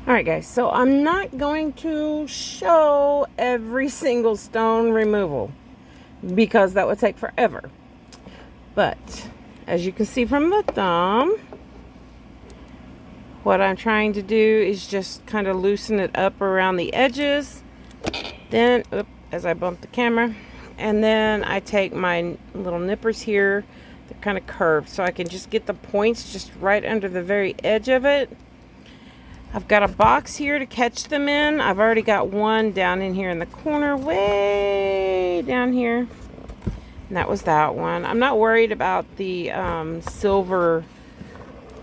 Alright guys, so I'm not going to show every single stone removal because that would take forever. But as you can see from the thumb, what I'm trying to do is just kind of loosen it up around the edges. Then, as I bump the camera, and then I take my little nippers here. They're kind of curved, so I can just get the points just right under the very edge of it. I've got a box here to catch them in. I've already got one down in here in the corner, way down here. And that was that one. I'm not worried about the silver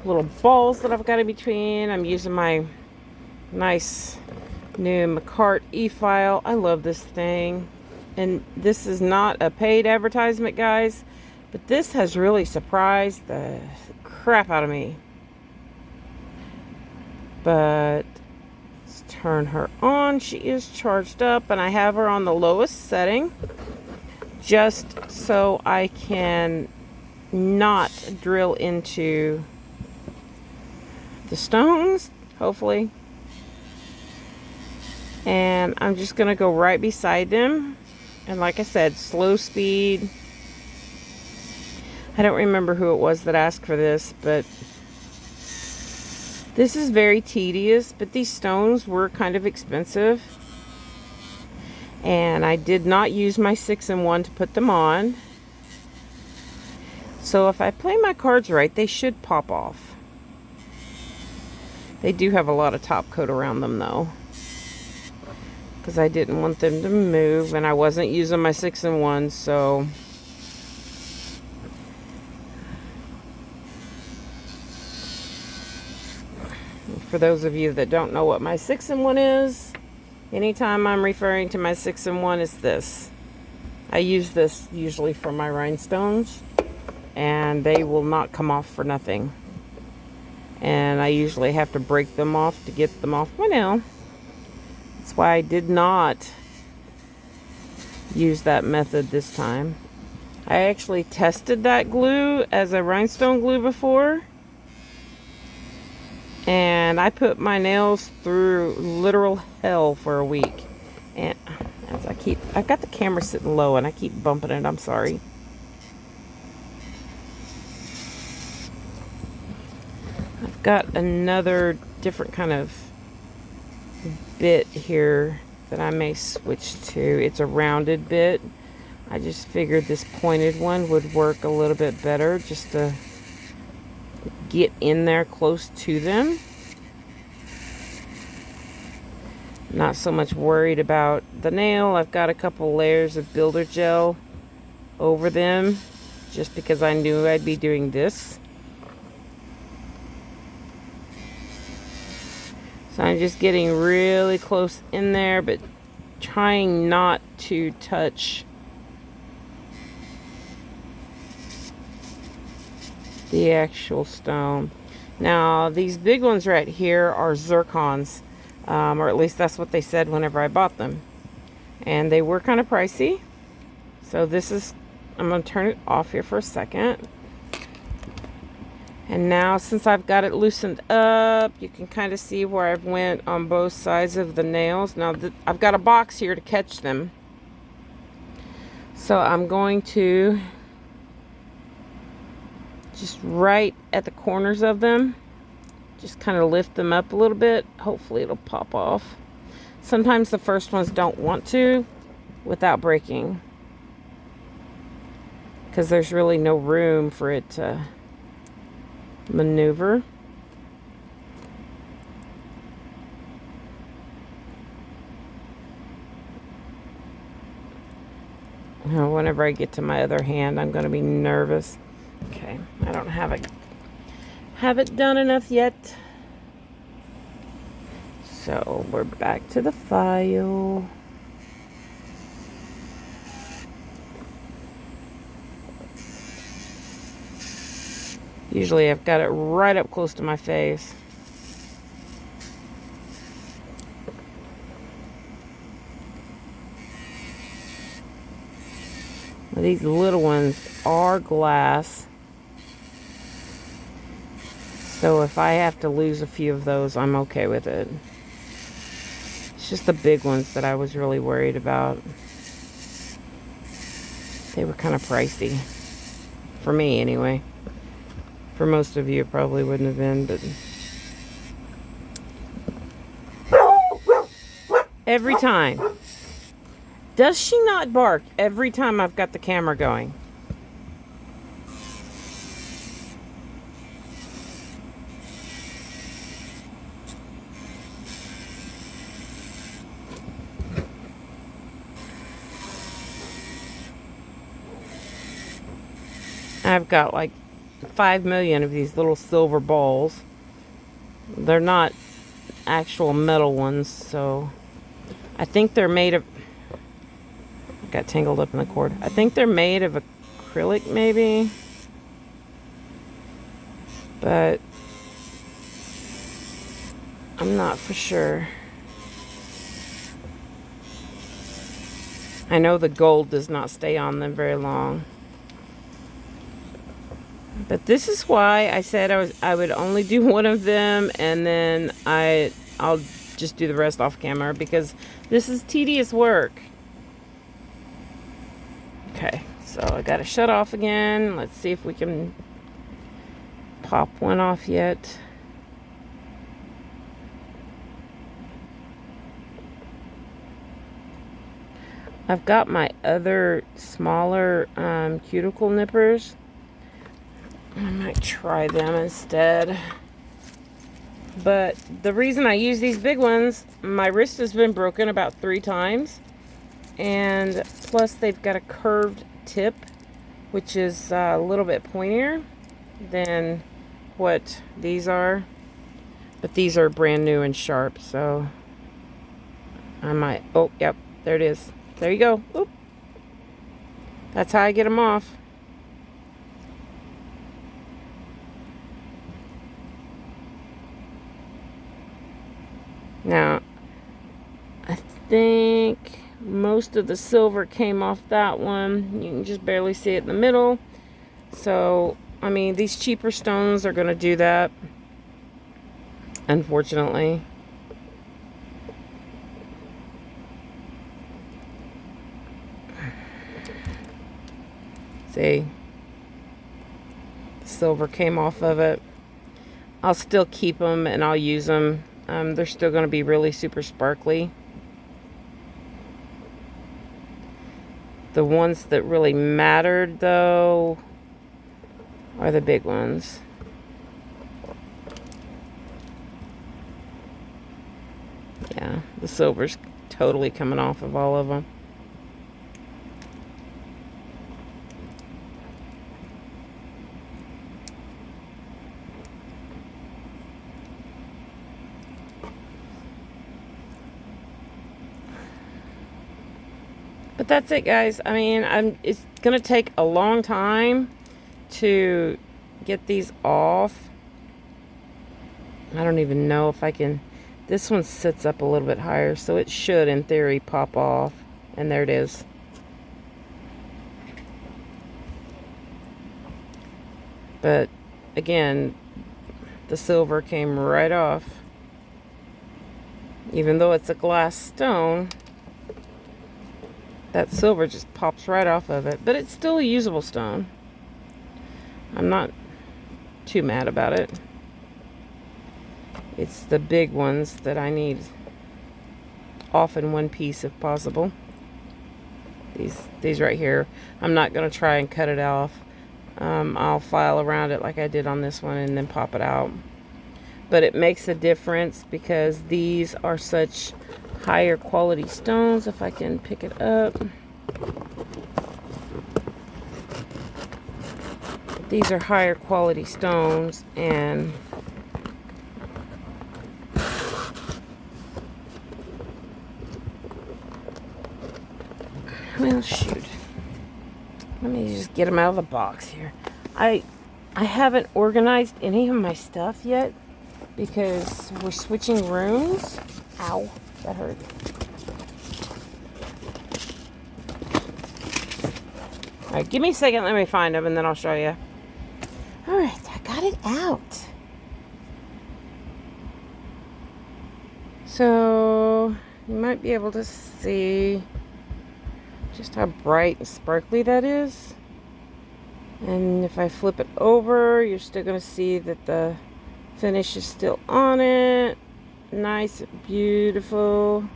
little balls that I've got in between. I'm using my nice new McCart e-file. I love this thing. And this is not a paid advertisement, guys. But this has really surprised the crap out of me. But let's turn her on. She is charged up, and I have her on the lowest setting just so I can not drill into the stones, hopefully. And I'm just going to go right beside them. And like I said, slow speed. I don't remember who it was that asked for this, but this is very tedious, but these stones were kind of expensive. And I did not use my 6-in-1 to put them on. So if I play my cards right, they should pop off. They do have a lot of top coat around them though, because I didn't want them to move, and I wasn't using my 6-in-1, so for those of you that don't know what my 6-in-1 is, anytime I'm referring to my 6-in-1 is this. I use this usually for my rhinestones, and they will not come off for nothing. And I usually have to break them off to get them off my nail. That's why I did not use that method this time. I actually tested that glue as a rhinestone glue before, and I put my nails through literal hell for a week. And as I've got the camera sitting low and I keep bumping it, I'm sorry. I've got another different kind of bit here that I may switch to. It's a rounded bit. I just figured this pointed one would work a little bit better just to get in there close to them. Not so much worried about the nail. I've got a couple layers of builder gel over them just because I knew I'd be doing this. So I'm just getting really close in there, but trying not to touch the actual stone. Now these big ones right here are zircons, or at least that's what they said whenever I bought them, and they were kind of pricey. So this is, I'm going to turn it off here for a second. And now since I've got it loosened up, you can kind of see where I've went on both sides of the nails. Now I've got a box here to catch them, so I'm going to just right at the corners of them, just kind of lift them up a little bit. Hopefully it'll pop off. Sometimes the first ones don't want to without breaking, because there's really no room for it to maneuver. Now, whenever I get to my other hand, I'm going to be nervous. Okay, I don't have it done enough yet. So we're back to the file. Usually I've got it right up close to my face. These little ones are glass, so if I have to lose a few of those, I'm okay with it. It's just the big ones that I was really worried about. They were kind of pricey. For me, anyway. For most of you, it probably wouldn't have been, but... Every time. Does she not bark every time I've got the camera going? I've got like 5 million of these little silver balls. They're not actual metal ones, so I think they're made of... Got tangled up in the cord. I think they're made of acrylic, maybe. But I'm not for sure. I know the gold does not stay on them very long. But this is why I said I would only do one of them, and then I'll just do the rest off camera, because this is tedious work. Okay, so I got to shut off again. Let's see if we can pop one off yet. I've got my other smaller cuticle nippers. I might try them instead. But the reason I use these big ones, my wrist has been broken about 3 times. And plus they've got a curved tip, which is a little bit pointier than what these are. But these are brand new and sharp, so I might... Oh, yep, there it is. There you go. Oop. That's how I get them off. Now, I think most of the silver came off that one. You can just barely see it in the middle. So, I mean, these cheaper stones are going to do that, unfortunately. See? The silver came off of it. I'll still keep them and I'll use them. They're still going to be really super sparkly. The ones that really mattered, though, are the big ones. Yeah, the silver's totally coming off of all of them. But that's it, guys. I mean, it's going to take a long time to get these off. I don't even know if I can... This one sits up a little bit higher, so it should, in theory, pop off. And there it is. But, again, the silver came right off. Even though it's a glass stone, that silver just pops right off of it. But it's still a usable stone. I'm not too mad about it. It's the big ones that I need off in one piece if possible. These right here. I'm not going to try and cut it off. I'll file around it like I did on this one and then pop it out. But it makes a difference because these are such higher quality stones. If I can pick it up. These are higher quality stones, and well, shoot. Let me just get them out of the box here. I haven't organized any of my stuff yet because we're switching rooms. Ow, that hurt. All right, give me a second. Let me find them, and then I'll show you. All right, I got it out. So, you might be able to see just how bright and sparkly that is. And if I flip it over, you're still going to see that the finish is still on it. Nice and beautiful.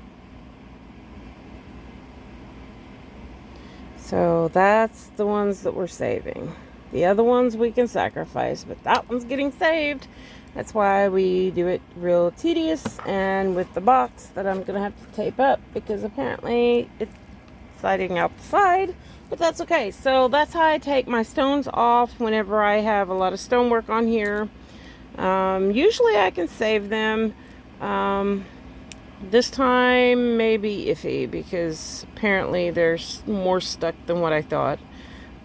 So that's the ones that we're saving. The other ones we can sacrifice, but that one's getting saved. That's why we do it real tedious and with the box that I'm going to have to tape up because apparently it's sliding out the side, but that's okay. So that's how I take my stones off whenever I have a lot of stonework on here. Usually I can save them. This time maybe iffy because apparently there's more stuck than what I thought.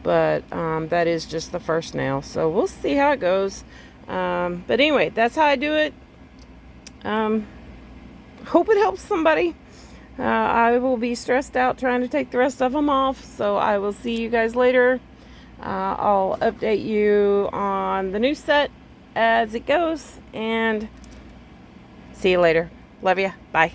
But that is just the first nail, so we'll see how it goes. But anyway, that's how I do it. Hope it helps somebody. I will be stressed out trying to take the rest of them off, so I will see you guys later. I'll update you on the new set as it goes, and see you later. Love ya. Bye.